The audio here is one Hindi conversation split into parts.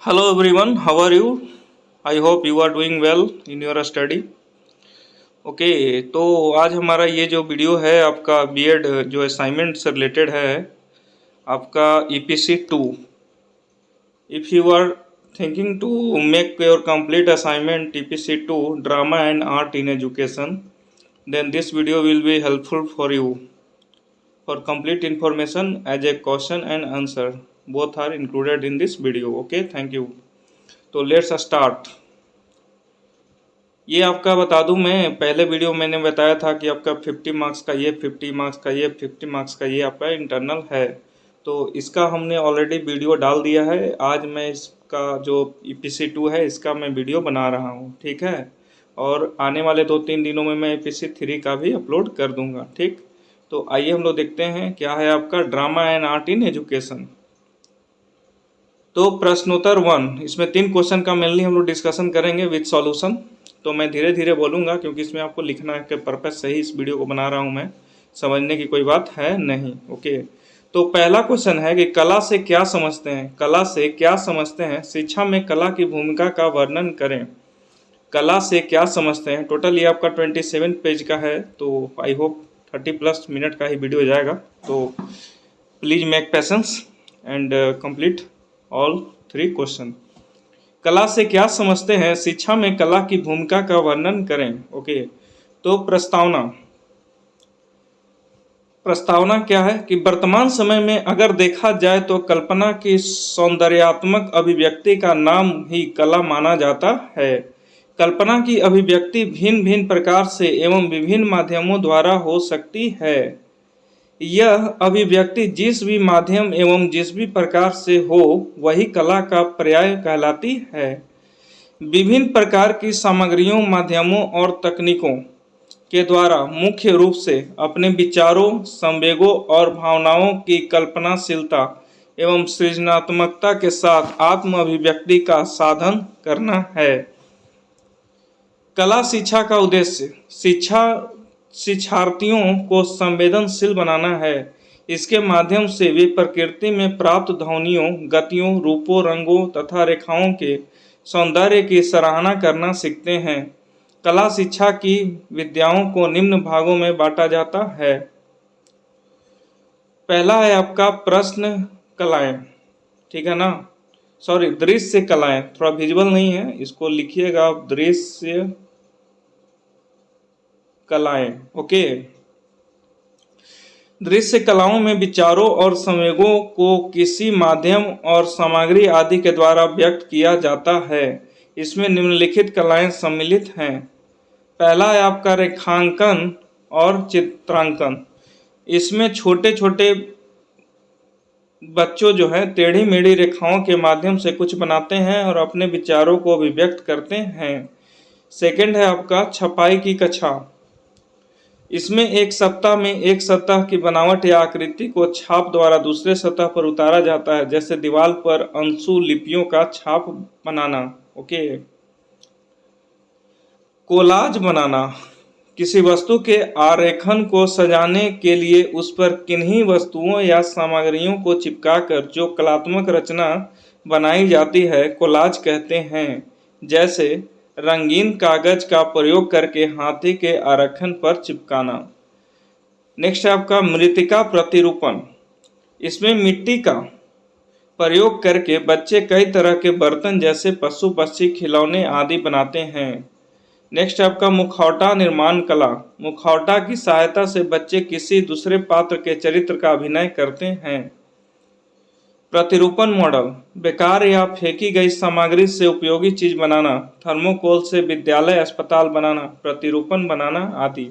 Hello everyone, how are you? I hope you are doing well in your study. Okay तो आज हमारा ये जो वीडियो है आपका बीएड जो असाइनमेंट से रिलेटेड है आपका EPC 2. If you are thinking to make your complete assignment EPC 2 drama and art in education, then this video will be helpful for you. For complete information as a question and answer, both are included in this video. Okay, thank you. तो लेट्स स्टार्ट. ये आपका बता दूं, मैं पहले वीडियो मैंने बताया था कि आपका 50 मार्क्स का ये, 50 मार्क्स का ये, 50 मार्क्स का ये आपका इंटरनल है. तो इसका हमने ऑलरेडी वीडियो डाल दिया है. आज मैं इसका जो ईपीसी 2 है इसका मैं वीडियो बना रहा हूँ, ठीक है. और आने वाले 2-3 दिनों में मैं ईपीसी 3 का भी अपलोड कर दूंगा, ठीक. तो आइए हम लोग देखते हैं क्या है आपका drama and art in education. तो प्रश्नोत्तर 1, इसमें 3 क्वेश्चन का मेनली हम लोग डिस्कशन करेंगे विद सॉल्यूशन. तो मैं धीरे धीरे बोलूँगा क्योंकि इसमें आपको लिखना के पर्पज़ से ही इस वीडियो को बना रहा हूँ मैं, समझने की कोई बात है नहीं. ओके, तो पहला क्वेश्चन है कि कला से क्या समझते हैं. कला से क्या समझते हैं, शिक्षा में कला की भूमिका का वर्णन करें. कला से क्या समझते हैं. टोटल ये आपका 27 पेज का है, तो आई होप 30+ मिनट का ही वीडियो जाएगा. तो please make patience and complete all 3 question. कला से क्या समझते हैं, शिक्षा में कला की भूमिका का वर्णन करें. ओके, तो प्रस्तावना क्या है कि वर्तमान समय में अगर देखा जाए तो कल्पना की सौंदर्यात्मक अभिव्यक्ति का नाम ही कला माना जाता है. कल्पना की अभिव्यक्ति भिन्न भिन्न प्रकार से एवं विभिन्न माध्यमों द्वारा हो सकती है. यह अभिव्यक्ति जिस भी माध्यम एवं जिस भी प्रकार से हो वही कला का पर्याय कहलाती है. विभिन्न प्रकार की सामग्रियों, माध्यमों और तकनीकों के द्वारा मुख्य रूप से अपने विचारों, संवेगों और भावनाओं की कल्पनाशीलता एवं सृजनात्मकता के साथ आत्म अभिव्यक्ति का साधन करना है. कला शिक्षा का उद्देश्य शिक्षार्थियों को संवेदनशील बनाना है. इसके माध्यम से वे प्रकृति में प्राप्त ध्वनियों, गतियों, रूपों, रंगों तथा रेखाओं के सौंदर्य की सराहना करना सीखते हैं. कला शिक्षा की विद्याओं को निम्न भागों में बांटा जाता है. पहला है आपका प्रश्न कलाएं, ठीक है ना. सॉरी, दृश्य कलाएं, थोड़ा विजुअल नहीं है, इसको लिखिएगा आप, दृश्य कलाएं. ओके, दृश्य कलाओं में विचारों और संवेगों को किसी माध्यम और सामग्री आदि के द्वारा व्यक्त किया जाता है. इसमें निम्नलिखित कलाएं सम्मिलित हैं. पहला है आपका रेखांकन और चित्रांकन. इसमें छोटे छोटे बच्चों जो है टेढ़ी मेढ़ी रेखाओं के माध्यम से कुछ बनाते हैं और अपने विचारों को अभिव्यक्त करते हैं. सेकंड है आपका छपाई की कक्षा. इसमें एक सतह में एक सतह की बनावट या आकृति को छाप द्वारा दूसरे सतह पर उतारा जाता है, जैसे दीवार पर अंशु लिपियों का छाप बनाना. ओके, कोलाज बनाना. किसी वस्तु के आरेखन को सजाने के लिए उस पर किन्हीं वस्तुओं या सामग्रियों को चिपकाकर जो कलात्मक रचना बनाई जाती है कोलाज कहते हैं. जैसे रंगीन कागज का प्रयोग करके हाथी के आरेखन पर चिपकाना. नेक्स्ट है आपका मृत्तिका प्रतिरूपण. इसमें मिट्टी का प्रयोग करके बच्चे कई तरह के बर्तन जैसे पशु पक्षी, खिलौने आदि बनाते हैं. नेक्स्ट आपका मुखौटा निर्माण कला. मुखौटा की सहायता से बच्चे किसी दूसरे पात्र के चरित्र का अभिनय करते हैं. प्रतिरूपण मॉडल. बेकार या फेंकी गई सामग्री से उपयोगी चीज बनाना, थर्मोकोल से विद्यालय, अस्पताल बनाना, प्रतिरूपण बनाना आदि.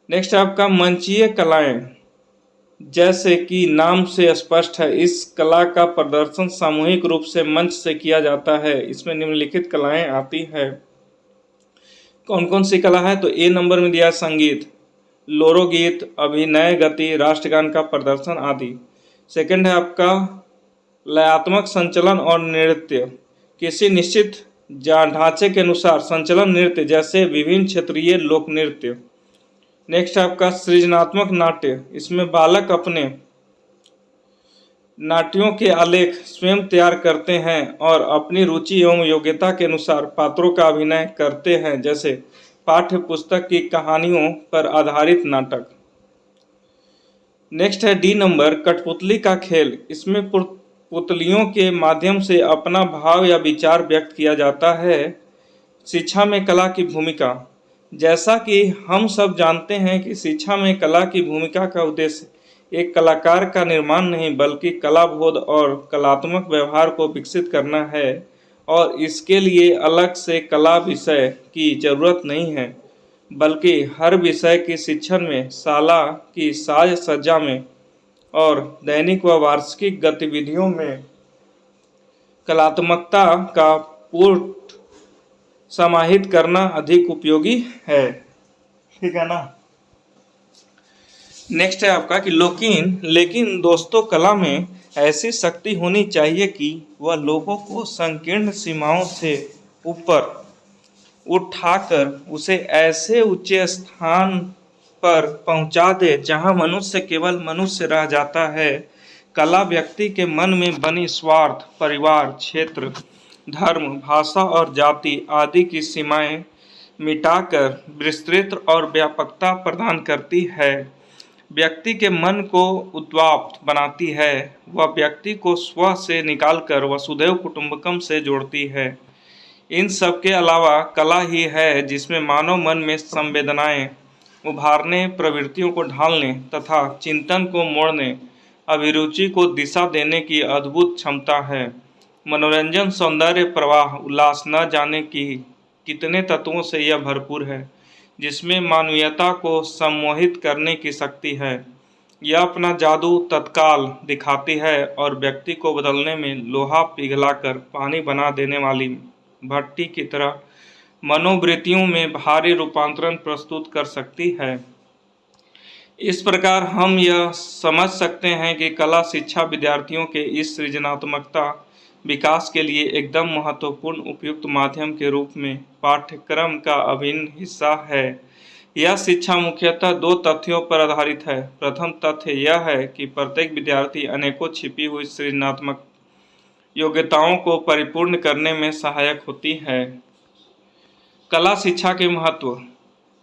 नेक्स्ट आपका मंचीय कलाएं. जैसे कि नाम से स्पष्ट है, इस कला का प्रदर्शन सामूहिक रूप से मंच से किया जाता है. इसमें निम्नलिखित कलाएं आती है. कौन कौन सी कला है, तो ए नंबर में दिया संगीत, लोरोगीत, अभिनय, गति, राष्ट्रगान का प्रदर्शन आदि. सेकंड है आपका लयात्मक संचलन और नृत्य. किसी निश्चित ढांचे के अनुसार संचलन नृत्य, जैसे विभिन्न क्षेत्रीय लोक नृत्य. नेक्स्ट आपका सृजनात्मक नाट्य. इसमें बालक अपने नाट्यों के आलेख स्वयं तैयार करते हैं और अपनी रुचि एवं योग्यता के अनुसार पात्रों का अभिनय करते हैं, जैसे पाठ्य पुस्तक की कहानियों पर आधारित नाटक। नेक्स्ट है डी नंबर, कठपुतली का खेल। इसमें पुतलियों के माध्यम से अपना भाव या विचार व्यक्त किया जाता है। शिक्षा में कला की भूमिका। जैसा कि हम सब जानते हैं कि शिक्षा में कला की भूमिका का उद्देश्य एक कलाकार का निर्माण नहीं बल्कि कला बोध और कलात्मक व्यवहार को विकसित करना है, और इसके लिए अलग से कला विषय की जरूरत नहीं है, बल्कि हर विषय की शिक्षण में, शाला की साज सज्जा में और दैनिक व वार्षिक गतिविधियों में कलात्मकता का पूर्ण समाहित करना अधिक उपयोगी है। ठीक है ना। नेक्स्ट है आपका कि लेकिन दोस्तों, कला में ऐसी शक्ति होनी चाहिए कि वह लोगों को संकीर्ण सीमाओं से ऊपर उठाकर उसे ऐसे ऊंचे स्थान पर पहुंचा दे जहां मनुष्य केवल मनुष्य रह जाता है। कला व्यक्ति के मन में बनी स्वार्थ, परिवार, क्षेत्र, धर्म, भाषा और जाति आदि की सीमाएं मिटाकर विस्तृत और व्यापकता प्रदान करती है, व्यक्ति के मन को उद्वाप्त बनाती है, वह व्यक्ति को स्व से निकालकर वसुधैव कुटुंबकम से जोड़ती है। इन सब के अलावा कला ही है जिसमें मानव मन में संवेदनाएं उभारने, प्रवृत्तियों को ढालने तथा चिंतन को मोड़ने, अभिरुचि को दिशा देने की अद्भुत क्षमता है। मनोरंजन, सौंदर्य, प्रवाह, उल्लास न जाने की कितने तत्वों से यह भरपूर है, जिसमें मानवीयता को सम्मोहित करने की शक्ति है। यह अपना जादू तत्काल दिखाती है और व्यक्ति को बदलने में लोहा पिघलाकर पानी बना देने वाली भट्टी की तरह मनोवृत्तियों में भारी रूपांतरण प्रस्तुत कर सकती है। इस प्रकार हम यह समझ सकते हैं कि कला शिक्षा विद्यार्थियों के इस सृजनात्मकता विकास के लिए एकदम महत्वपूर्ण उपयुक्त माध्यम के रूप में पाठ्यक्रम का अभिन्न हिस्सा है। यह शिक्षा मुख्यतः दो तथ्यों पर आधारित है। प्रथम तथ्य यह है कि प्रत्येक विद्यार्थी अनेकों छिपी हुई सृजनात्मक योग्यताओं को परिपूर्ण करने में सहायक होती है। कला शिक्षा के महत्व।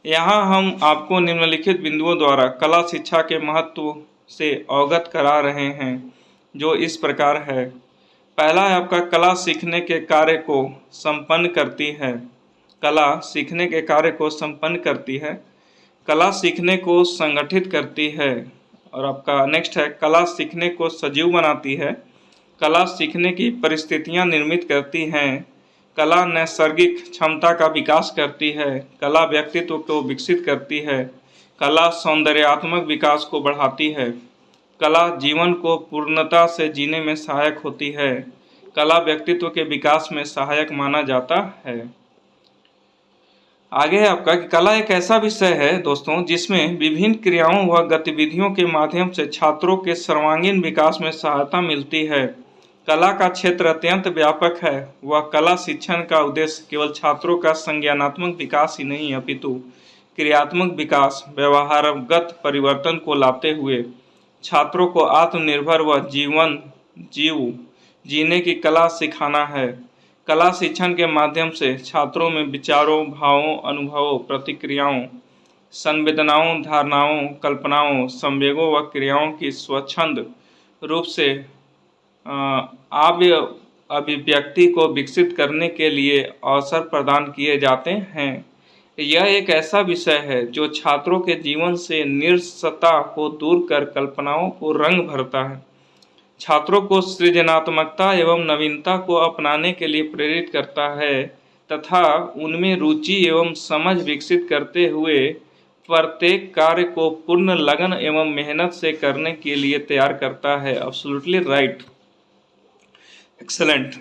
यहाँ हम आपको निम्नलिखित बिंदुओं द्वारा कला शिक्षा के महत्व से अवगत करा रहे हैं, जो इस प्रकार है। पहला है आपका, कला सीखने के कार्य को संपन्न करती है। कला सीखने के कार्य को संपन्न करती है। कला सीखने को संगठित करती है। और आपका नेक्स्ट है, कला सीखने को सजीव बनाती है। कला सीखने की परिस्थितियां निर्मित करती हैं। कला नैसर्गिक क्षमता का विकास करती है। कला व्यक्तित्व को विकसित करती है। कला सौंदर्यात्मक विकास को बढ़ाती है। कला जीवन को पूर्णता से जीने में सहायक होती है। कला व्यक्तित्व के विकास में सहायक माना जाता है। आगे है आपका कि कला एक ऐसा विषय है दोस्तों जिसमें विभिन्न क्रियाओं व गतिविधियों के माध्यम से छात्रों के सर्वांगीण विकास में सहायता मिलती है। कला का क्षेत्र अत्यंत व्यापक है। वह कला शिक्षण का उद्देश्य केवल छात्रों का संज्ञानात्मक विकास ही नहीं अपितु क्रियात्मक विकास, व्यवहारगत परिवर्तन को लाते हुए छात्रों को आत्मनिर्भर व जीने की कला सिखाना है। कला शिक्षण के माध्यम से छात्रों में विचारों, भावों, अनुभवों, प्रतिक्रियाओं, संवेदनाओं, धारणाओं, कल्पनाओं, संवेगों व क्रियाओं की स्वच्छंद रूप से अभिव्यक्ति को विकसित करने के लिए अवसर प्रदान किए जाते हैं। यह एक ऐसा विषय है जो छात्रों के जीवन से निरसता को दूर कर कल्पनाओं को रंग भरता है, छात्रों को सृजनात्मकता एवं नवीनता को अपनाने के लिए प्रेरित करता है तथा उनमें रुचि एवं समझ विकसित करते हुए प्रत्येक कार्य को पूर्ण लगन एवं मेहनत से करने के लिए तैयार करता है। Absolutely right, excellent.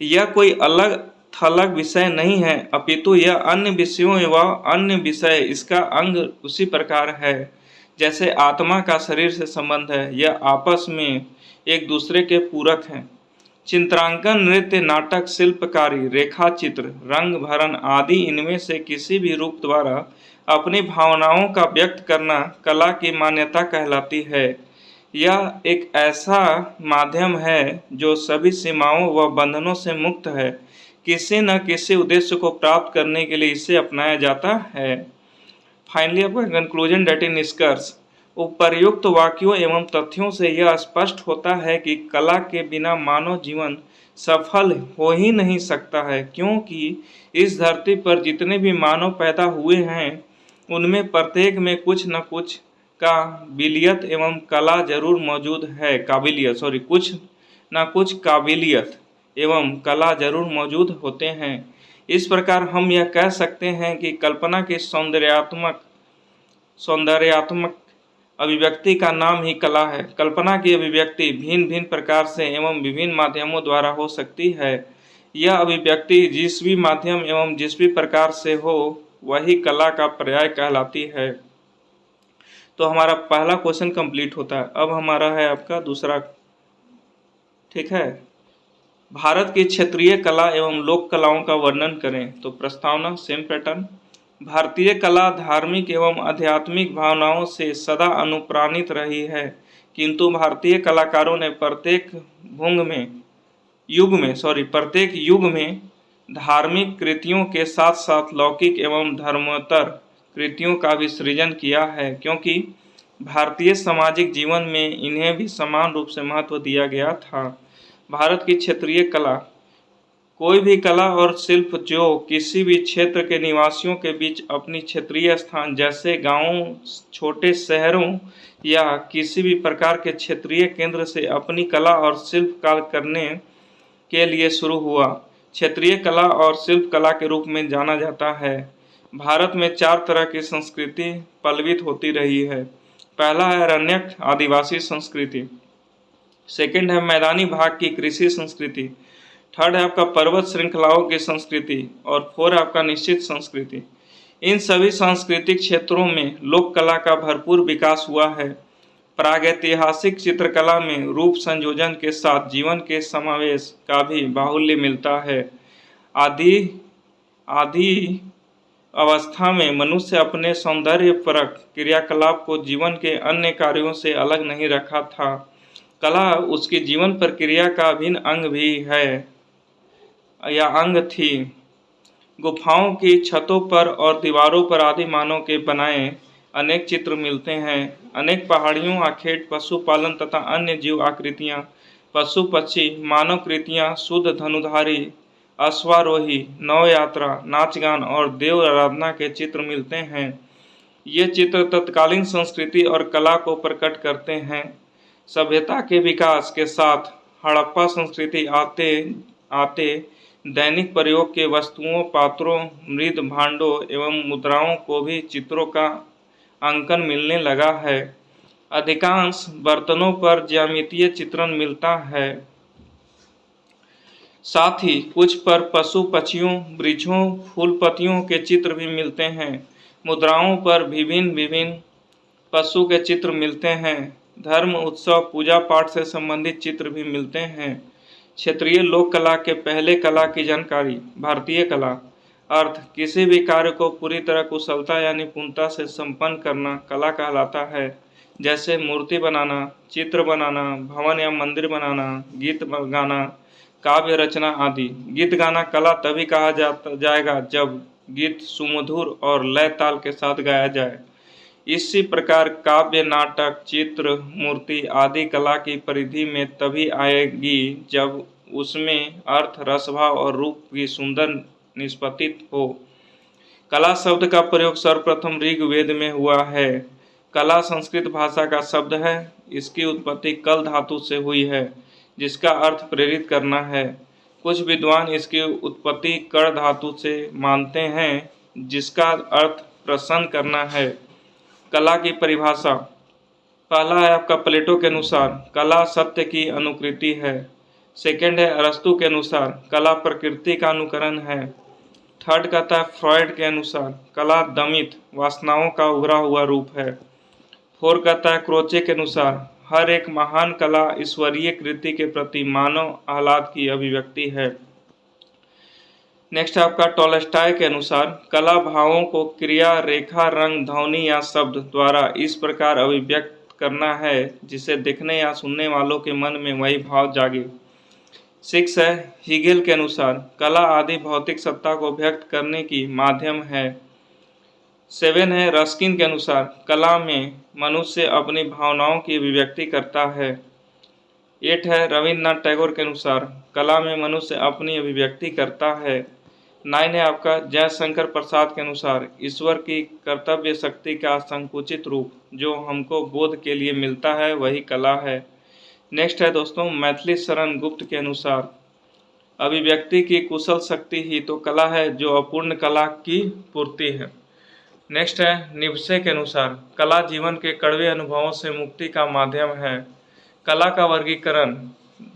यह कोई अलग थलग विषय नहीं है अपितु यह अन्य विषयों एवं अन्य विषय इसका अंग उसी प्रकार है जैसे आत्मा का शरीर से संबंध है। यह आपस में एक दूसरे के पूरक हैं। चित्रांकन, नृत्य, नाटक, शिल्पकारी, रेखाचित्र, रंग भरण आदि इनमें से किसी भी रूप द्वारा अपनी भावनाओं का व्यक्त करना कला की मान्यता कहलाती है। यह एक ऐसा माध्यम है जो सभी सीमाओं व बंधनों से मुक्त है। किसी न किसी उद्देश्य को प्राप्त करने के लिए इसे अपनाया जाता है। फाइनली आपका कंक्लूजन डेट इन निष्कर्ष। उपर्युक्त वाक्यों एवं तथ्यों से यह स्पष्ट होता है कि कला के बिना मानव जीवन सफल हो ही नहीं सकता है, क्योंकि इस धरती पर जितने भी मानव पैदा हुए हैं उनमें प्रत्येक में कुछ न कुछ काबिलियत एवं कला जरूर मौजूद है। कुछ न कुछ काबिलियत एवं कला जरूर मौजूद होते हैं। इस प्रकार हम यह कह सकते हैं कि कल्पना की सौंदर्यात्मक अभिव्यक्ति का नाम ही कला है। कल्पना की अभिव्यक्ति भिन्न भिन्न प्रकार से एवं विभिन्न माध्यमों द्वारा हो सकती है। यह अभिव्यक्ति जिस भी माध्यम एवं जिस भी प्रकार से हो वही कला का पर्याय कहलाती है। तो हमारा पहला क्वेश्चन कंप्लीट होता है। अब हमारा है आपका दूसरा। ठीक है, भारत की क्षेत्रीय कला एवं लोक कलाओं का वर्णन करें। तो प्रस्तावना सेम पैटर्न। भारतीय कला धार्मिक एवं आध्यात्मिक भावनाओं से सदा अनुप्राणित रही है, किंतु भारतीय कलाकारों ने प्रत्येक युग में धार्मिक कृतियों के साथ साथ लौकिक एवं धर्मोत्तर कृतियों का भी सृजन किया है, क्योंकि भारतीय सामाजिक जीवन में इन्हें भी समान रूप से महत्व दिया गया था। भारत की क्षेत्रीय कला कोई भी कला और शिल्प जो किसी भी क्षेत्र के निवासियों के बीच अपनी क्षेत्रीय स्थान जैसे गांवों, छोटे शहरों या किसी भी प्रकार के क्षेत्रीय केंद्र से अपनी कला और शिल्प कार्य करने के लिए शुरू हुआ, क्षेत्रीय कला और शिल्प कला के रूप में जाना जाता है। भारत में 4 तरह की संस्कृति पल्लवित होती रही है। पहला है अरण्यक आदिवासी संस्कृति, सेकंड है मैदानी भाग की कृषि संस्कृति, थर्ड है आपका पर्वत श्रृंखलाओं की संस्कृति और फोर है आपका निश्चित संस्कृति। इन सभी सांस्कृतिक क्षेत्रों में लोक कला का भरपूर विकास हुआ है। प्रागैतिहासिक चित्रकला में रूप संयोजन के साथ जीवन के समावेश का भी बाहुल्य मिलता है। आदि अवस्था में मनुष्य अपने सौंदर्यपरक क्रियाकलाप को जीवन के अन्य कार्यों से अलग नहीं रखा था। कला उसकी जीवन प्रक्रिया का अभिन्न अंग भी है या अंग थी। गुफाओं की छतों पर और दीवारों पर आदि मानव के बनाए अनेक चित्र मिलते हैं। अनेक पहाड़ियों, आखेट, पशुपालन तथा अन्य जीव आकृतियाँ, पशु पक्षी, मानव कृतियाँ, शुद्ध धनुधारी, अश्वारोही, नौ यात्रा, नाच गान और देव आराधना के चित्र मिलते हैं। ये चित्र तत्कालीन संस्कृति और कला को प्रकट करते हैं। सभ्यता के विकास के साथ हड़प्पा संस्कृति आते दैनिक प्रयोग के वस्तुओं, पात्रों, मृद भांडों एवं मुद्राओं को भी चित्रों का अंकन मिलने लगा है। अधिकांश बर्तनों पर ज्यामितीय चित्रण मिलता है। साथ ही कुछ पर पशु पक्षियों, वृक्षों, फूल पत्तियों के चित्र भी मिलते हैं। मुद्राओं पर विभिन्न पशु के चित्र मिलते हैं। धर्म, उत्सव, पूजा पाठ से संबंधित चित्र भी मिलते हैं। क्षेत्रीय लोक कला के पहले कला की जानकारी। भारतीय कला अर्थ किसी भी कार्य को पूरी तरह कुशलता या निपुणता से संपन्न करना कला कहलाता है, जैसे मूर्ति बनाना, चित्र बनाना, भवन या मंदिर बनाना, गीत गाना, काव्य रचना आदि। गीत गाना कला तभी कहा जाएगा जब गीत सुमधुर और लय ताल के साथ गाया जाए। इसी प्रकार काव्य, नाटक, चित्र, मूर्ति आदि कला की परिधि में तभी आएगी जब उसमें अर्थ, रसभाव और रूप की सुंदर निष्पत्ति हो। कला शब्द का प्रयोग सर्वप्रथम ऋग्वेद में हुआ है। कला संस्कृत भाषा का शब्द है। इसकी उत्पत्ति कल धातु से हुई है, जिसका अर्थ प्रेरित करना है। कुछ विद्वान इसकी उत्पत्ति कर धातु से मानते हैं, जिसका अर्थ प्रसन्न करना है। कला की परिभाषा। पहला है आपका प्लेटो के अनुसार कला सत्य की अनुकृति है। सेकंड है अरस्तु के अनुसार कला प्रकृति का अनुकरण है। थर्ड कहता है फ्रॉयड के अनुसार कला दमित वासनाओं का उभरा हुआ रूप है। फोर कहता है क्रोचे के अनुसार हर एक महान कला ईश्वरीय कृति के प्रति मानव आह्लाद की अभिव्यक्ति है। नेक्स्ट है आपका टॉलस्टॉय के अनुसार कला भावों को क्रिया, रेखा, रंग, ध्वनि या शब्द द्वारा इस प्रकार अभिव्यक्त करना है जिसे देखने या सुनने वालों के मन में वही भाव जागे। 6 है हीगेल के अनुसार कला आदि भौतिक सत्ता को व्यक्त करने की माध्यम है। 7 है रस्किन के अनुसार कला में मनुष्य अपनी भावनाओं की अभिव्यक्ति करता है। 8 है रविन्द्रनाथ टैगोर के अनुसार कला में मनुष्य अपनी अभिव्यक्ति करता है। 9 है आपका जयशंकर प्रसाद के अनुसार ईश्वर की कर्तव्य शक्ति का संकुचित रूप जो हमको बोध के लिए मिलता है वही कला है। नेक्स्ट है दोस्तों मैथिली शरण गुप्त के अनुसार अभिव्यक्ति की कुशल शक्ति ही तो कला है जो अपूर्ण कला की पूर्ति है। नेक्स्ट है निब्से के अनुसार कला जीवन के कड़वे अनुभवों से मुक्ति का माध्यम है। कला का वर्गीकरण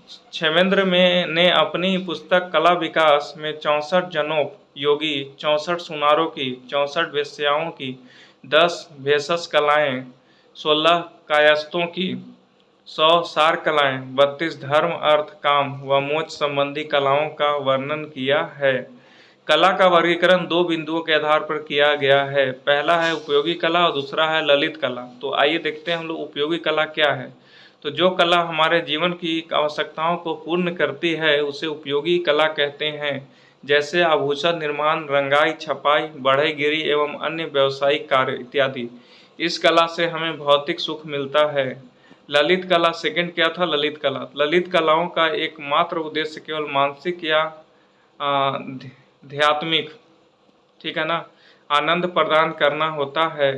क्षेमेंद्र में ने अपनी पुस्तक कला विकास में 64 जनोप योगी, 64 सुनारों की, 64 वेश्याओं की, 10 भेषज कलाएं, 16 कायस्थों की, 100 सार कलाएं, 32 धर्म अर्थ काम व मोक्ष संबंधी कलाओं का वर्णन किया है। कला का वर्गीकरण 2 बिंदुओं के आधार पर किया गया है। पहला है उपयोगी कला और दूसरा है ललित कला। तो आइए देखते हैं हम लोग उपयोगी कला क्या है। तो जो कला हमारे जीवन की आवश्यकताओं को पूर्ण करती है उसे उपयोगी कला कहते हैं, जैसे आभूषण निर्माण, रंगाई, छपाई, बढ़ईगिरी एवं अन्य व्यावसायिक कार्य इत्यादि। इस कला से हमें भौतिक सुख मिलता है। ललित कला सेकंड क्या था? ललित कला। ललित कलाओं का एकमात्र उद्देश्य केवल मानसिक या ध्यात्मिक, ठीक है ना, आनंद प्रदान करना होता है।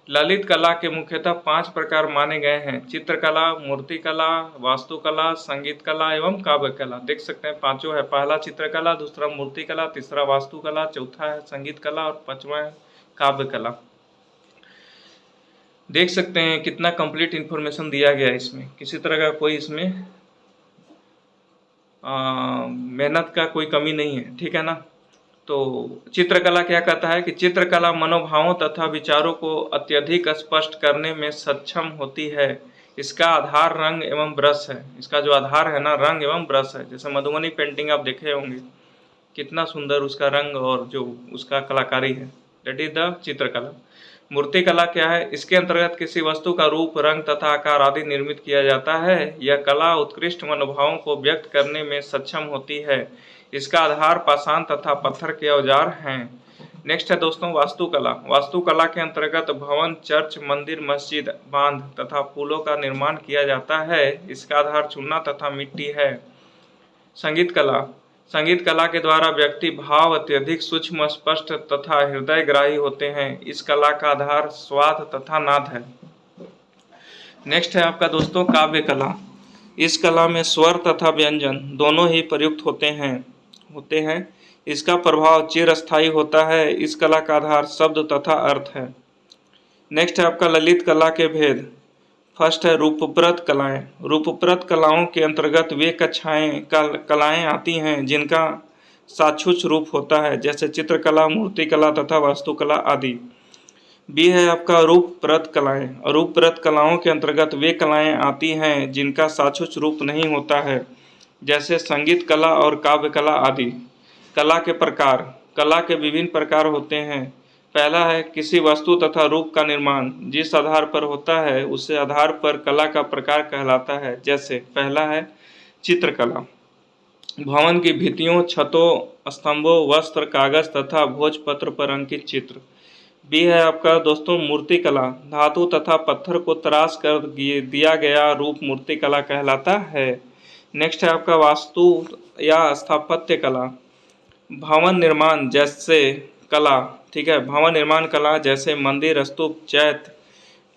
ललित कला के मुख्यतः 5 प्रकार माने गए हैं: चित्रकला, मूर्तिकला, वास्तुकला, संगीत कला एवं काव्य कला। देख सकते हैं पांचों है। पहला चित्रकला, दूसरा मूर्तिकला, तीसरा वास्तुकला, चौथा है संगीत कला और पांचवा है काव्य कला। देख सकते हैं कितना कंप्लीट इंफॉर्मेशन दिया गया है इसमें, किसी तरह का कोई इसमें मेहनत का कोई कमी नहीं है, ठीक है ना। तो चित्रकला क्या कहता है कि चित्रकला मनोभावों तथा विचारों को अत्यधिक स्पष्ट करने में सक्षम होती है। इसका आधार रंग एवं ब्रश है। इसका जो आधार है ना, रंग एवं ब्रश है। जैसे मधुबनी पेंटिंग आप देखे होंगे, कितना सुंदर उसका रंग और जो उसका कलाकारी है, दैट इज द चित्रकला। मूर्तिकला क्या है? इसके अंतर्गत किसी वस्तु का रूप, रंग तथा आकार आदि निर्मित किया जाता है। यह कला उत्कृष्ट मनोभावों को व्यक्त करने में सक्षम होती है। इसका आधार पाषाण तथा पत्थर के औजार हैं। नेक्स्ट है दोस्तों वास्तुकला। वास्तुकला के अंतर्गत भवन, चर्च, मंदिर, मस्जिद, बांध तथा पुलों का निर्माण किया जाता है। इसका आधार चूना तथा मिट्टी है। संगीत कला। संगीत कला के द्वारा व्यक्ति भाव अत्यधिक सूक्ष्म, स्पष्ट तथा हृदयग्राही होते हैं। इस कला का आधार स्वाद तथा नाद है। नेक्स्ट है आपका दोस्तों काव्य कला। इस कला में स्वर तथा व्यंजन दोनों ही प्रयुक्त होते हैं। इसका प्रभाव चिरस्थायी होता है। इस कला का आधार शब्द तथा अर्थ है। नेक्स्ट है आपका ललित कला के भेद। फर्स्ट है रूपप्रत कलाएं। रूपप्रत कलाओं के अंतर्गत वे कलाएं आती हैं जिनका साक्षुष रूप होता है, जैसे चित्रकला, मूर्तिकला तथा वास्तुकला आदि। बी है आपका रूपप्रत कलाएं। रूपप्रत कलाओं के अंतर्गत वे कलाएं आती हैं जिनका साक्षुष रूप नहीं होता है, जैसे संगीत कला और काव्य कला आदि। कला के प्रकार। कला के विभिन्न प्रकार होते हैं। पहला है किसी वस्तु तथा रूप का निर्माण जिस आधार पर होता है उसे आधार पर कला का प्रकार कहलाता है। जैसे पहला है चित्रकला, भवन की भित्तियों, छतों, स्तंभों, वस्त्र, कागज तथा भोजपत्र पर अंकित चित्र। बी है आपका दोस्तों मूर्तिकला, धातु तथा पत्थर को तराश कर दिया गया रूप मूर्तिकला कहलाता है। नेक्स्ट है आपका वास्तु या स्थापत्य कला, भवन निर्माण जैसे कला, ठीक है, भवन निर्माण कला जैसे मंदिर, स्तूप, चैत्य,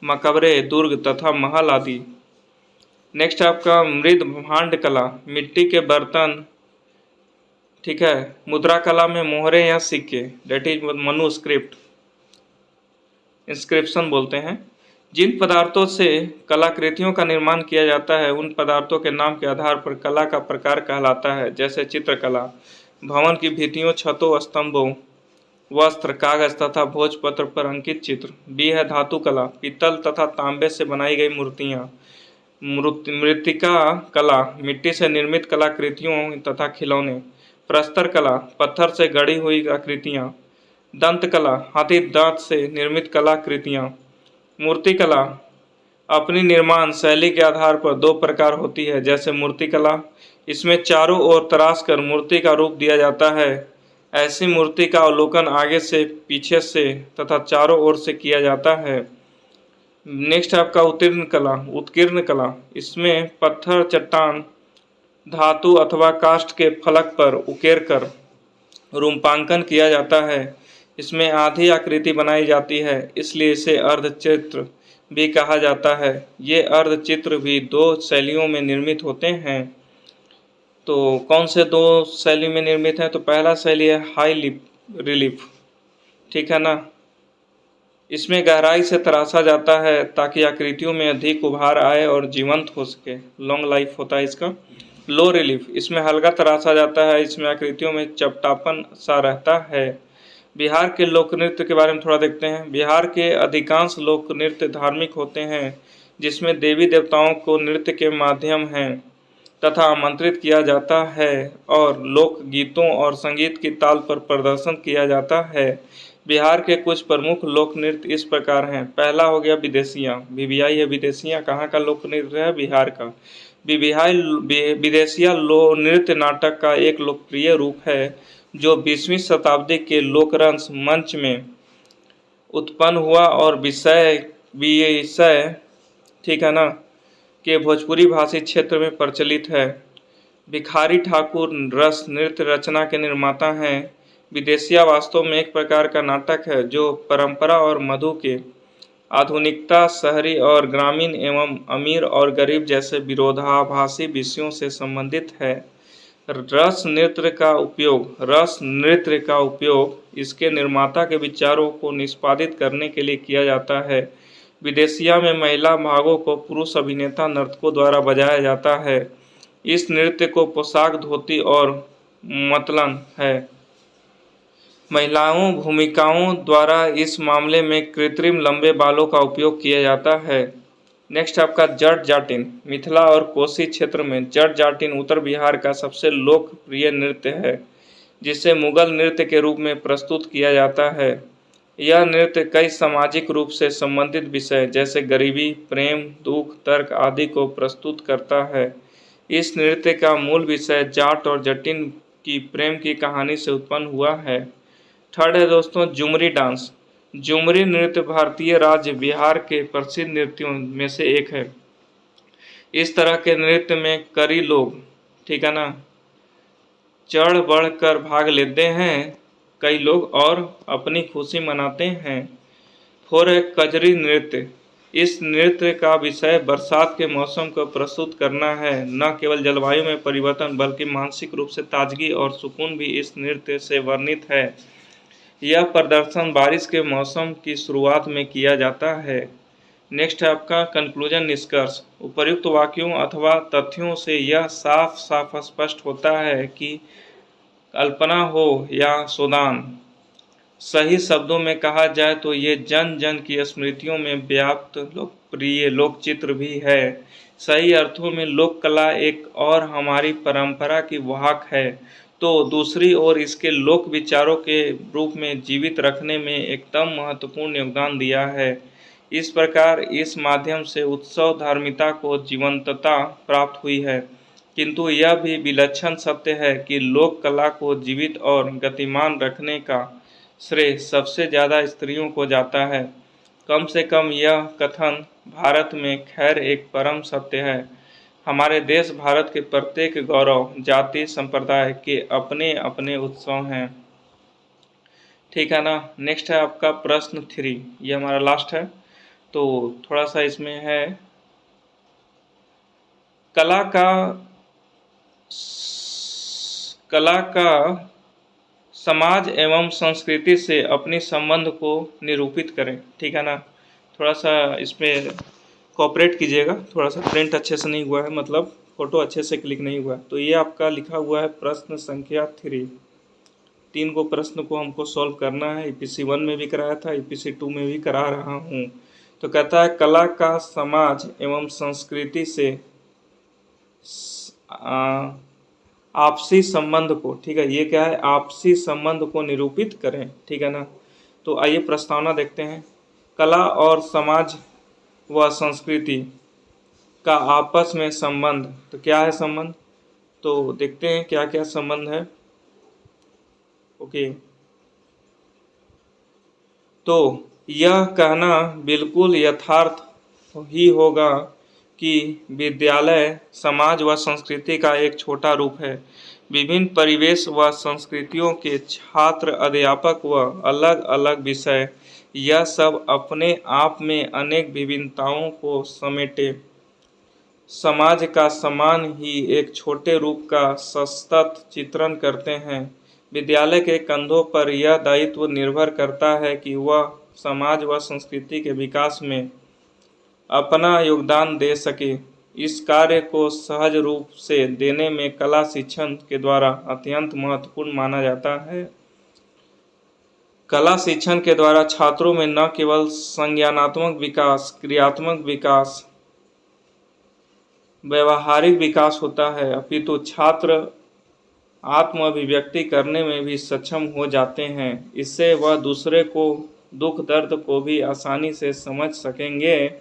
मकबरे, दुर्ग तथा महल आदि। नेक्स्ट आपका मृद भांड कला, मिट्टी के बर्तन, ठीक है। मुद्रा कला में मोहरे या सिक्के, डेट इज मनुस्क्रिप्ट, इंस्क्रिप्शन बोलते हैं। जिन पदार्थों से कलाकृतियों का निर्माण किया जाता है उन पदार्थों के नाम के आधार पर कला का प्रकार कहलाता है। जैसे चित्रकला, भवन की भित्तियों, छतों, स्तंभों, वस्त्र, कागज तथा भोजपत्र पर अंकित चित्र। बी है धातु कला, पीतल तथा तांबे से बनाई गई मूर्तियाँ। मृत्तिका कला, मिट्टी से निर्मित कलाकृतियों तथा खिलौने। प्रस्तर कला, पत्थर से गढ़ी हुई आकृतियाँ। दंत कला, हाथी दांत से निर्मित कलाकृतियाँ। मूर्ति कला, अपनी निर्माण शैली के आधार पर दो प्रकार होती है, जैसे मूर्तिकला, इसमें चारों ओर तराश कर मूर्ति का रूप दिया जाता है। ऐसी मूर्ति का अवलोकन आगे से, पीछे से तथा चारों ओर से किया जाता है। नेक्स्ट है आपका उत्कीर्ण कला। इसमें पत्थर, चट्टान, धातु अथवा काष्ठ के फलक पर उकेर कर रूपांकन किया जाता है। इसमें आधी आकृति बनाई जाती है, इसलिए इसे अर्धचित्र भी कहा जाता है। ये अर्धचित्र भी दो शैलियों में निर्मित होते हैं। तो कौन से दो शैली में निर्मित हैं? तो पहला शैली है हाई रिलीफ, ठीक है ना। इसमें गहराई से तराशा जाता है ताकि आकृतियों में अधिक उभार आए और जीवंत हो सके, लॉन्ग लाइफ होता है इसका। लो रिलीफ, इसमें हल्का तराशा जाता है, इसमें आकृतियों में चपटापन सा रहता है। बिहार के लोक नृत्य के बारे में थोड़ा देखते हैं। बिहार के अधिकांश लोक नृत्य धार्मिक होते हैं, जिसमें देवी देवताओं को नृत्य के माध्यम हैं तथा आमंत्रित किया जाता है और लोक गीतों और संगीत की ताल पर प्रदर्शन किया जाता है। बिहार के कुछ प्रमुख लोक नृत्य इस प्रकार हैं। पहला हो गया विदेशियाँ। वीवीआई है विदेशियाँ, कहाँ का लोक नृत्य है? बिहार का। विदेशिया नृत्य नाटक का एक लोकप्रिय रूप है जो 20वीं शताब्दी के लोकरंग मंच में उत्पन्न हुआ और विषय ठीक है ना के भोजपुरी भाषी क्षेत्र में प्रचलित है। भिखारी ठाकुर रस नृत्य रचना के निर्माता हैं। विदेशिया वास्तव में एक प्रकार का नाटक है जो परंपरा और मधु के आधुनिकता, शहरी और ग्रामीण एवं अमीर और गरीब जैसे विरोधाभासी विषयों से संबंधित है। रस नृत्य का उपयोग इसके निर्माता के विचारों को निष्पादित करने के लिए किया जाता है। विदेशिया में महिला भागों को पुरुष अभिनेता नर्तकों द्वारा बजाया जाता है। इस नृत्य को पोशाक, धोती और मतलन है। महिलाओं भूमिकाओं द्वारा इस मामले में कृत्रिम लंबे बालों का उपयोग किया जाता है। नेक्स्ट आपका जट जाटिन। मिथिला और कोसी क्षेत्र में जट जाटिन उत्तर बिहार का सबसे लोकप्रिय नृत्य है, जिसे मुगल नृत्य के रूप में प्रस्तुत किया जाता है। यह नृत्य कई सामाजिक रूप से संबंधित विषय जैसे गरीबी, प्रेम, दुख, तर्क आदि को प्रस्तुत करता है। इस नृत्य का मूल विषय जाट और जटिन की प्रेम की कहानी से उत्पन्न हुआ है। थर्ड है दोस्तों झुमरी डांस। झुमरी नृत्य भारतीय राज्य बिहार के प्रसिद्ध नृत्यों में से एक है। इस तरह के नृत्य में कई लोग, ठीक है ना, चढ़ बढ़ कर भाग लेते हैं कई लोग और अपनी खुशी मनाते हैं। फोर है कजरी नृत्य। इस नृत्य का विषय बरसात के मौसम को प्रस्तुत करना है। न केवल जलवायु में परिवर्तन बल्कि मानसिक रूप से ताजगी और सुकून भी इस नृत्य से वर्णित है। यह प्रदर्शन बारिश के मौसम की शुरुआत में किया जाता है। नेक्स्ट है आपका कंक्लूजन, निष्कर्ष। उपर्युक्त वाक्यों अथवा तथ्यों से यह साफ साफ स्पष्ट होता है कि कल्पना हो या सोदान, सही शब्दों में कहा जाए तो ये जन जन की स्मृतियों में व्याप्त लोकप्रिय लोकचित्र भी है। सही अर्थों में लोक कला एक और हमारी परंपरा की वाहक है, तो दूसरी ओर इसके लोक विचारों के रूप में जीवित रखने में एकदम महत्वपूर्ण योगदान दिया है। इस प्रकार इस माध्यम से उत्सव धार्मिकता को जीवंतता प्राप्त हुई है, किंतु यह भी विलक्षण सत्य है कि लोक कला को जीवित और गतिमान रखने का श्रेय सबसे ज़्यादा स्त्रियों को जाता है। कम से कम यह कथन भारत में खैर एक परम सत्य है। हमारे देश भारत के प्रत्येक गौरव जाति संप्रदाय के अपने अपने उत्सव हैं, ठीक है ना। नेक्स्ट है आपका प्रश्न 3, ये हमारा लास्ट है। तो थोड़ा सा इसमें है, कला का समाज एवं संस्कृति से अपनी संबंध को निरूपित करें, ठीक है ना। थोड़ा सा इसमें कोऑपरेट कीजिएगा, थोड़ा सा प्रिंट अच्छे से नहीं हुआ है, मतलब फ़ोटो अच्छे से क्लिक नहीं हुआ है। तो ये आपका लिखा हुआ है प्रश्न संख्या 3। 3 को प्रश्न को हमको सॉल्व करना है। EPC 1 में भी कराया था, EPC 2 में भी करा रहा हूँ। तो कहता है कला का समाज एवं संस्कृति से आपसी संबंध को, ठीक है, ये क्या है, आपसी संबंध को निरूपित करें, ठीक है ना। तो आइए प्रस्तावना देखते हैं। कला और समाज व संस्कृति का आपस में संबंध। तो क्या है संबंध, तो देखते हैं क्या क्या संबंध है। ओके, तो यह कहना बिल्कुल यथार्थ ही होगा कि विद्यालय समाज व संस्कृति का एक छोटा रूप है। विभिन्न परिवेश व संस्कृतियों के छात्र, अध्यापक व अलग अलग विषय, यह सब अपने आप में अनेक विभिन्नताओं को समेटे समाज का समान ही एक छोटे रूप का सतत चित्रण करते हैं। विद्यालय के कंधों पर यह दायित्व निर्भर करता है कि वह समाज व संस्कृति के विकास में अपना योगदान दे सके। इस कार्य को सहज रूप से देने में कला शिक्षण के द्वारा अत्यंत महत्वपूर्ण माना जाता है। कला शिक्षण के द्वारा छात्रों में न केवल संज्ञानात्मक विकास, क्रियात्मक विकास, व्यवहारिक विकास होता है, अपितु छात्र आत्म अभिव्यक्ति करने में भी सक्षम हो जाते हैं। इससे वह दूसरे को दुख दर्द को भी आसानी से समझ सकेंगे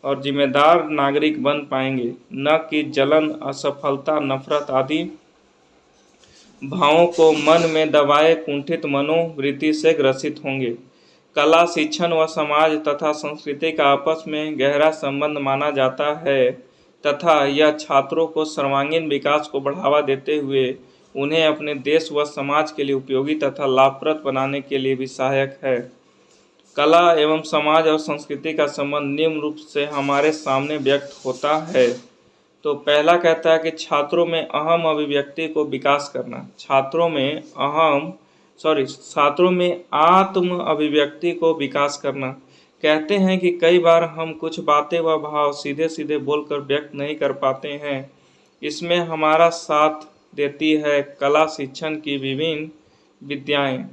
और जिम्मेदार नागरिक बन पाएंगे, न कि जलन, असफलता, नफरत आदि भावों को मन में दबाए कुंठित मनोवृत्ति से ग्रसित होंगे। कला शिक्षण व समाज तथा संस्कृति का आपस में गहरा संबंध माना जाता है तथा यह छात्रों को सर्वांगीण विकास को बढ़ावा देते हुए उन्हें अपने देश व समाज के लिए उपयोगी तथा लाभप्रद बनाने के लिए भी सहायक है। कला एवं समाज और संस्कृति का संबंध निम्न रूप से हमारे सामने व्यक्त होता है। तो पहला कहता है कि छात्रों में अहम अभिव्यक्ति को विकास करना, छात्रों में आत्म अभिव्यक्ति को विकास करना। कहते हैं कि कई बार हम कुछ बातें व भाव सीधे सीधे बोलकर व्यक्त नहीं कर पाते हैं। इसमें हमारा साथ देती है कला शिक्षण की विभिन्न विद्याएं।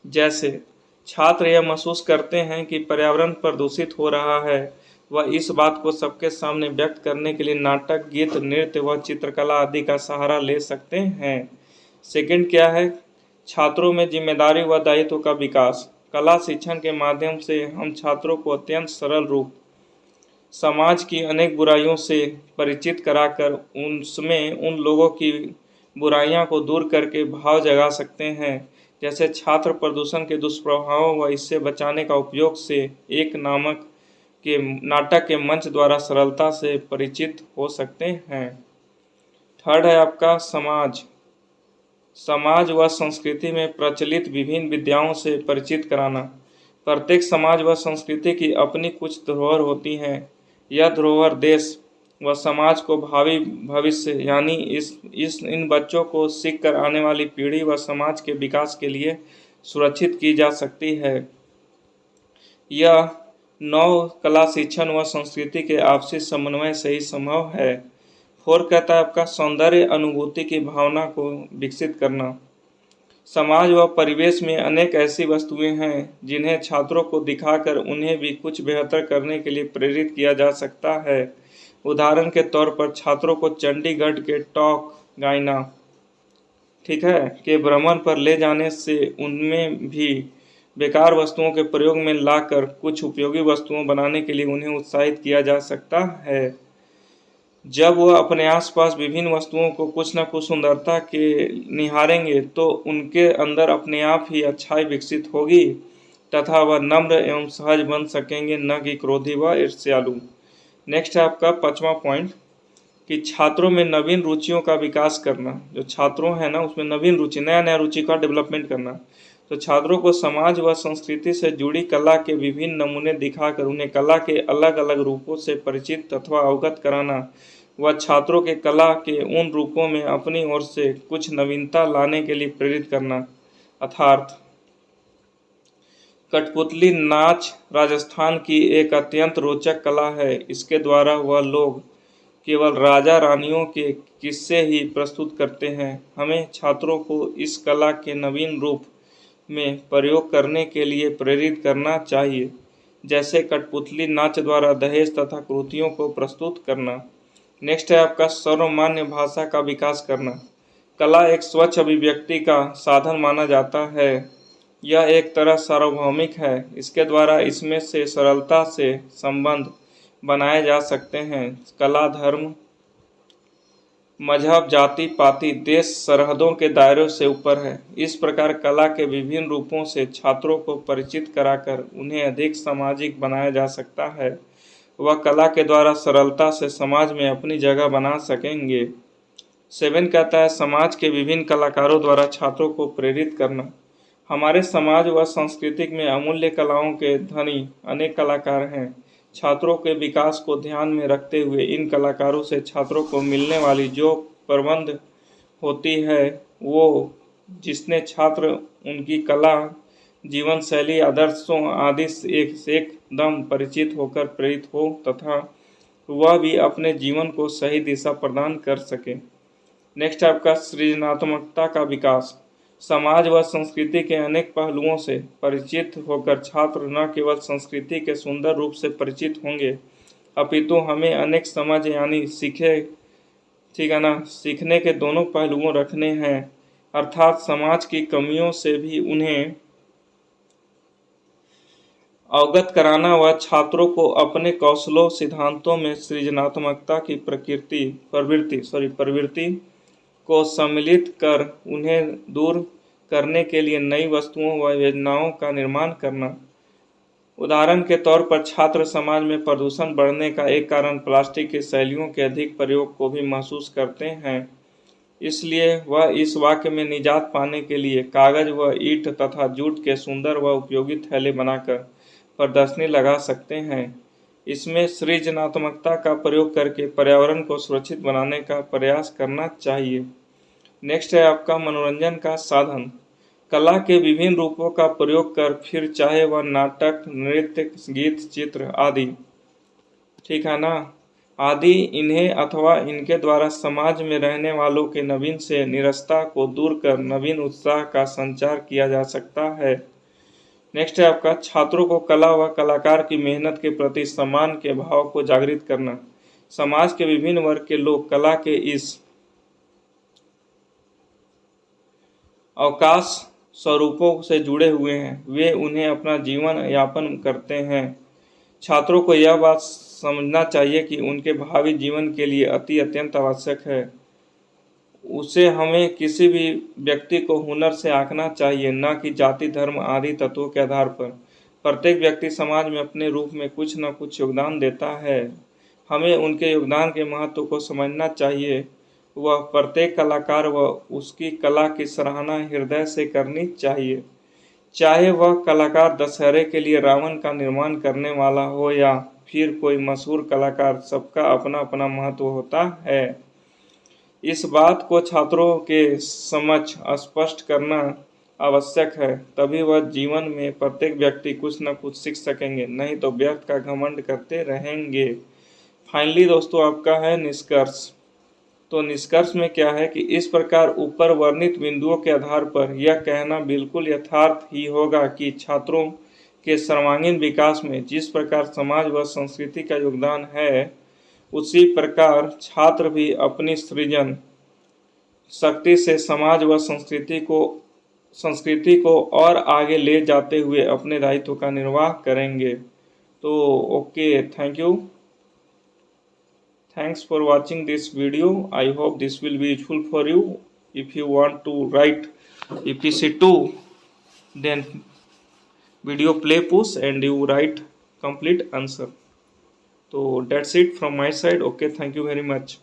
जैसे छात्र यह महसूस करते हैं कि पर्यावरण प्रदूषित हो रहा है, वह इस बात को सबके सामने व्यक्त करने के लिए नाटक, गीत, नृत्य व चित्रकला आदि का सहारा ले सकते हैं। सेकंड क्या है, छात्रों में जिम्मेदारी व दायित्व का विकास। कला शिक्षण के माध्यम से हम छात्रों को अत्यंत सरल रूप समाज की अनेक बुराइयों से परिचित कराकर उनमें उन लोगों की बुराइयां को दूर करके भाव जगा सकते हैं। जैसे छात्र प्रदूषण के दुष्प्रभावों व इससे बचाने का उपयोग से एक नाटक के मंच द्वारा सरलता से परिचित हो सकते हैं। थर्ड है आपका समाज व संस्कृति में प्रचलित विभिन्न विद्याओं से परिचित कराना। प्रत्येक समाज व संस्कृति की अपनी कुछ धरोहर होती हैं। यह धरोहर देश व समाज को भावी भविष्य यानी इन बच्चों को सीख कर आने वाली पीढ़ी व समाज के विकास के लिए सुरक्षित की जा सकती है। यह नव कला शिक्षण व संस्कृति के आपसी समन्वय से ही संभव है। फोर कहता है आपका सौंदर्य अनुभूति की भावना को विकसित करना। समाज व परिवेश में अनेक ऐसी वस्तुएं हैं जिन्हें छात्रों को दिखाकर उन्हें भी कुछ बेहतर करने के लिए प्रेरित किया जा सकता है। उदाहरण के तौर पर छात्रों को चंडीगढ़ के टॉक गायना के भ्रमण पर ले जाने से उनमें भी बेकार वस्तुओं के प्रयोग में लाकर कुछ उपयोगी वस्तुओं बनाने के लिए उन्हें उत्साहित किया जा सकता है। जब वह अपने आसपास विभिन्न वस्तुओं को कुछ न कुछ सुंदरता के निहारेंगे तो उनके अंदर अपने आप ही अच्छाई विकसित होगी तथा वह नम्र एवं सहज बन सकेंगे, न कि क्रोधी व ईर्ष्यालु। नेक्स्ट है आपका 5वां पॉइंट कि छात्रों में नवीन रुचियों का विकास करना। जो छात्रों हैं ना उसमें नवीन रुचि, नया रुचि का डेवलपमेंट करना। तो छात्रों को समाज व संस्कृति से जुड़ी कला के विभिन्न नमूने दिखाकर उन्हें कला के अलग अलग रूपों से परिचित तथा अवगत कराना व छात्रों के कला के उन रूपों में अपनी ओर से कुछ नवीनता लाने के लिए प्रेरित करना। अर्थात कठपुतली नाच राजस्थान की एक अत्यंत रोचक कला है। इसके द्वारा वह लोग केवल राजा रानियों के किस्से ही प्रस्तुत करते हैं। हमें छात्रों को इस कला के नवीन रूप में प्रयोग करने के लिए प्रेरित करना चाहिए, जैसे कठपुतली नाच द्वारा दहेज तथा कृतियों को प्रस्तुत करना। नेक्स्ट है आपका सर्वमान्य भाषा का विकास करना। कला एक स्वच्छ अभिव्यक्ति का साधन माना जाता है। यह एक तरह सार्वभौमिक है। इसके द्वारा इसमें से सरलता से संबंध बनाए जा सकते हैं। कला धर्म, मजहब, जाति पाति, देश सरहदों के दायरों से ऊपर है। इस प्रकार कला के विभिन्न रूपों से छात्रों को परिचित कराकर उन्हें अधिक सामाजिक बनाया जा सकता है। वह कला के द्वारा सरलता से समाज में अपनी जगह बना सकेंगे। 7 कहता है समाज के विभिन्न कलाकारों द्वारा छात्रों को प्रेरित करना। हमारे समाज व संस्कृति में अमूल्य कलाओं के धनी अनेक कलाकार हैं। छात्रों के विकास को ध्यान में रखते हुए इन कलाकारों से छात्रों को मिलने वाली जो प्रबंध होती है वो जिसने छात्र उनकी कला, जीवन शैली, आदर्शों आदि से एकदम परिचित होकर प्रेरित हो तथा वह भी अपने जीवन को सही दिशा प्रदान कर सके। नेक्स्ट आपका सृजनात्मकता का विकास। समाज व संस्कृति के अनेक पहलुओं से परिचित होकर छात्र न केवल संस्कृति के सुंदर रूप से परिचित होंगे अपितु हमें अनेक समझ यानी सीखे, ठीक है ना, सीखने के दोनों पहलुओं रखने हैं, अर्थात समाज की कमियों से भी उन्हें अवगत कराना व छात्रों को अपने कौशलों, सिद्धांतों में सृजनात्मकता की प्रवृत्ति को सम्मिलित कर उन्हें दूर करने के लिए नई वस्तुओं व योजनाओं का निर्माण करना। उदाहरण के तौर पर छात्र समाज में प्रदूषण बढ़ने का एक कारण प्लास्टिक की शैलियों के अधिक प्रयोग को भी महसूस करते हैं। इसलिए वह इस वाक्य में निजात पाने के लिए कागज व ईंट तथा जूट के सुंदर व उपयोगी थैले बनाकर प्रदर्शनी लगा सकते हैं। इसमें सृजनात्मकता का प्रयोग करके पर्यावरण को सुरक्षित बनाने का प्रयास करना चाहिए। नेक्स्ट है आपका मनोरंजन का साधन। कला के विभिन्न रूपों का प्रयोग कर फिर चाहे वह नाटक, नृत्य, गीत, चित्र आदि, ठीक है ना, आदि इन्हें अथवा इनके द्वारा समाज में रहने वालों के नवीन से निरस्ता को दूर कर नवीन उत्साह का संचार किया जा सकता है। नेक्स्ट है आपका छात्रों को कला व कलाकार की मेहनत के प्रति सम्मान के भाव को जागृत करना। समाज के विभिन्न वर्ग के लोग कला के इस अवकाश स्वरूपों से जुड़े हुए हैं, वे उन्हें अपना जीवन यापन करते हैं। छात्रों को यह बात समझना चाहिए कि उनके भावी जीवन के लिए अत्यंत आवश्यक है। उसे हमें किसी भी व्यक्ति को हुनर से आंकना चाहिए, न कि जाति, धर्म आदि तत्वों के आधार पर। प्रत्येक व्यक्ति समाज में अपने रूप में कुछ न कुछ योगदान देता है। हमें उनके योगदान के महत्व को समझना चाहिए। वह प्रत्येक कलाकार व उसकी कला की सराहना हृदय से करनी चाहिए, चाहे वह कलाकार दशहरे के लिए रावण का निर्माण करने वाला हो या फिर कोई मशहूर कलाकार। सबका अपना अपना महत्व होता है। इस बात को छात्रों के समक्ष स्पष्ट करना आवश्यक है, तभी वह जीवन में प्रत्येक व्यक्ति कुछ न कुछ सीख सकेंगे, नहीं तो व्यर्थ का घमंड करते रहेंगे। फाइनली दोस्तों आपका है निष्कर्ष। तो निष्कर्ष में क्या है कि इस प्रकार ऊपर वर्णित बिंदुओं के आधार पर यह कहना बिल्कुल यथार्थ ही होगा कि छात्रों के सर्वांगीण विकास में जिस प्रकार समाज व संस्कृति का योगदान है, उसी प्रकार छात्र भी अपनी सृजन शक्ति से समाज व संस्कृति को और आगे ले जाते हुए अपने दायित्व का निर्वाह करेंगे। तो okay, thank you. Thanks for watching this video. I hope this will be useful for you. If you want to write EPC 2, then video play push and you write complete answer. So that's it from my side. Okay, thank you very much.